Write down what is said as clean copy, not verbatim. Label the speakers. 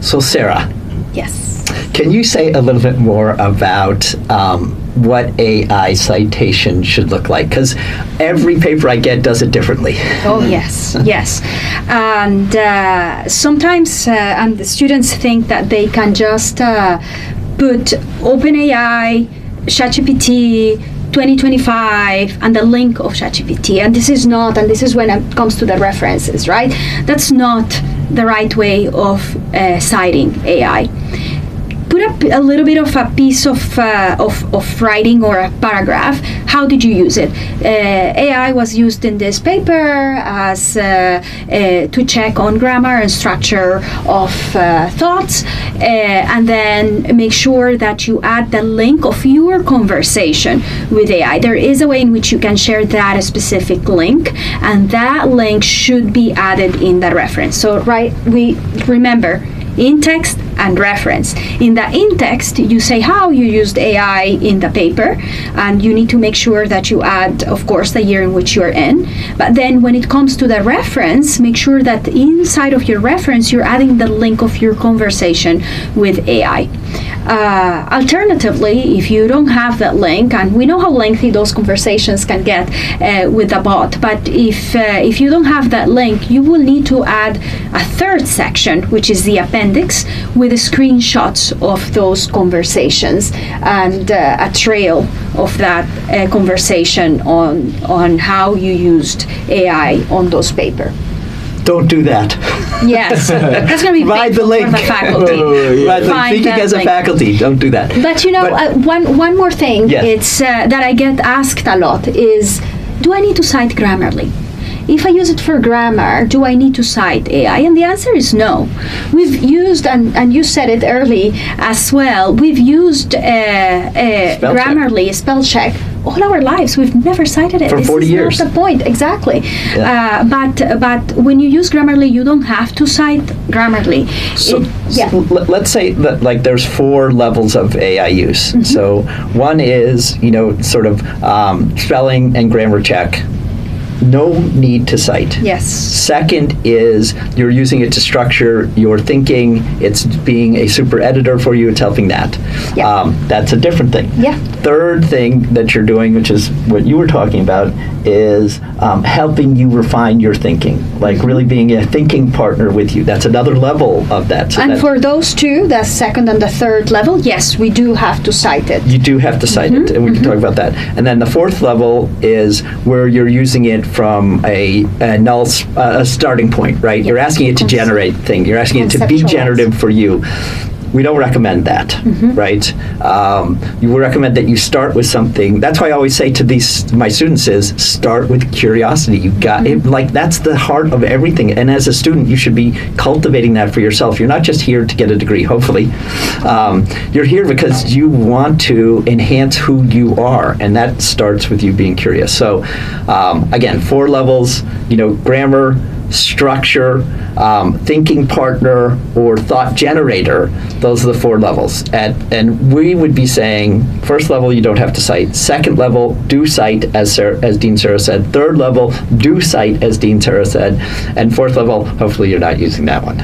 Speaker 1: So Sarah,
Speaker 2: Yes.
Speaker 1: can you say a little bit more about what AI citation should look like? Because every paper I get does it differently.
Speaker 2: Oh, yes, yes. And sometimes and the students think that they can just put OpenAI, ChatGPT, 2025 and the link of ChatGPT, and this is not, and this is when it comes to the references, right? That's not the right way of citing AI. Put up a little bit of a piece of writing or a paragraph. How did you use it? AI was used in this paper as to check on grammar and structure of thoughts, and then make sure that you add the link of your conversation with AI. There is a way in which you can share that specific link, and that link should be added in the reference. So, right, we remember in-text and reference. In the in-text, you say how you used AI in the paper, and you need to make sure that you add, of course, the year in which you're in. But then when it comes to the reference, make sure that inside of your reference, you're adding the link of your conversation with AI. Alternatively, if you don't have that link, and we know how lengthy those conversations can get with the bot, but if you don't have that link, you will need to add a third section, which is the appendix, with screenshots of those conversations and a trail of that conversation on how you used AI on those paper.
Speaker 1: Don't do that.
Speaker 2: Yes, that's going to be
Speaker 1: Provide the
Speaker 2: painful
Speaker 1: link.
Speaker 2: for the faculty.
Speaker 1: Right,
Speaker 2: Find
Speaker 1: speaking
Speaker 2: that
Speaker 1: as a
Speaker 2: link.
Speaker 1: faculty, don't do that.
Speaker 2: But you know, one more thing,
Speaker 1: Yes.
Speaker 2: it's that I get asked a lot is, do I need to cite Grammarly? If I use it for grammar, do I need to cite AI? And the answer is no. We've used, and you said it early as well, we've used Grammarly, spell check, all our lives. We've never cited it.
Speaker 1: For 40 years.
Speaker 2: This is not the point, exactly.
Speaker 1: Yeah.
Speaker 2: But when you use Grammarly, you don't have to cite Grammarly.
Speaker 1: So let's say that like there's 4 levels of AI use.
Speaker 2: Mm-hmm.
Speaker 1: So one is, sort of spelling and grammar check. No need to cite.
Speaker 2: Yes.
Speaker 1: Second is you're using it to structure your thinking. It's being a super editor for you. It's helping that.
Speaker 2: Yeah.
Speaker 1: That's a different thing.
Speaker 2: Yeah.
Speaker 1: Third thing that you're doing, which is what you were talking about, is helping you refine your thinking, like really being a thinking partner with you. That's another level of that. So
Speaker 2: And for those two, the second and the third level, yes, we do have to cite it.
Speaker 1: you do have to cite it, and we can talk about that. And then the fourth level is where you're using it from a null a starting point, right? You're asking it to generate things. You're asking it to be
Speaker 2: Conceptualize.
Speaker 1: generative for you. We don't recommend that, right? You would recommend that you start with something. That's why I always say to my students is start with curiosity. You got it, like that's the heart of everything. And as a student, you should be cultivating that for yourself. You're not just here to get a degree, hopefully. You're here because you want to enhance who you are, and that starts with you being curious. So again, 4 levels, grammar, structure, thinking partner, or thought generator. Those are the 4 levels. And we would be saying, first level, you don't have to cite. Second level, do cite, as Dean Sara said. Third level, do cite, as Dean Sara said. And fourth level, hopefully you're not using that one.